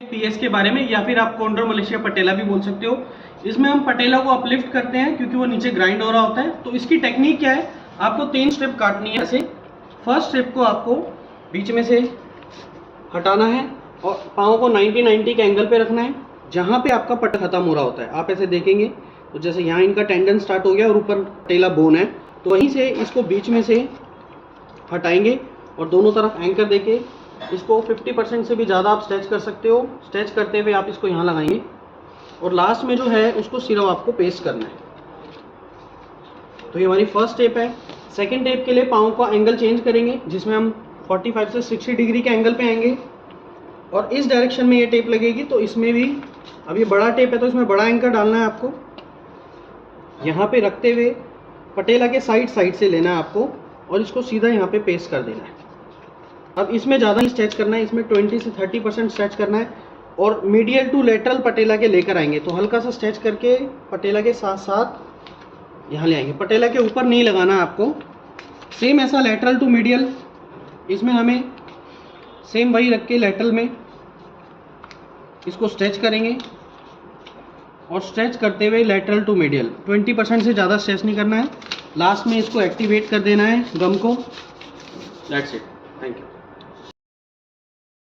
PS के बारे में, या फिर आप कॉन्ड्रोमलेशिया पटेला भी बोल सकते हो। इसमें हम पटेला को अपलिफ्ट करते हैं क्योंकि वो नीचे ग्राइंड हो रहा होता है। तो इसकी टेक्निक क्या है, आपको 3 स्टेप काटनी है। ऐसे फर्स्ट स्टेप को आपको बीच में से हटाना है और पाँव को 90-90 के एंगल पे रखना है, जहाँ पे आपका पट खत्म हो रहा होता है। आप ऐसे देखेंगे तो जैसे यहाँ इनका टेंडन स्टार्ट हो गया और ऊपर पटेला बोन है, तो वहीं से इसको बीच में से हटाएंगे और दोनों तरफ एंकर देके इसको 50% से भी ज़्यादा आप स्ट्रेच कर सकते हो। स्ट्रेच करते हुए आप इसको यहाँ लगाएंगे और लास्ट में जो है उसको सिर्फ आपको पेस्ट करना है। तो ये हमारी फर्स्ट स्टेप है। सेकंड स्टेप के लिए पाँव का एंगल चेंज करेंगे, जिसमें हम 45 से 60 डिग्री के एंगल पे आएंगे और इस डायरेक्शन में ये टेप लगेगी। तो इसमें भी अब ये बड़ा टेप है तो इसमें बड़ा एंकर डालना है आपको, यहाँ पे रखते हुए पटेला के साइड से लेना है आपको और इसको सीधा यहाँ पे पेस्ट कर देना है। अब इसमें ज़्यादा नहीं स्ट्रेच करना है, इसमें 20 से 30% स्ट्रेच करना है और मीडियल टू लेटरल पटेला के लेकर आएंगे। तो हल्का सा स्ट्रेच करके पटेला के साथ साथ यहाँ ले आएंगे, पटेला के ऊपर नहीं लगाना है आपको। सेम ऐसा लेटरल टू मीडियल, इसमें हमें सेम वही रख के लेटरल में इसको स्ट्रेच करेंगे और स्ट्रेच करते हुए लेटरल टू मीडियल 20% से ज़्यादा स्ट्रेच नहीं करना है। लास्ट में इसको एक्टिवेट कर देना है गम को। That's it, thank you.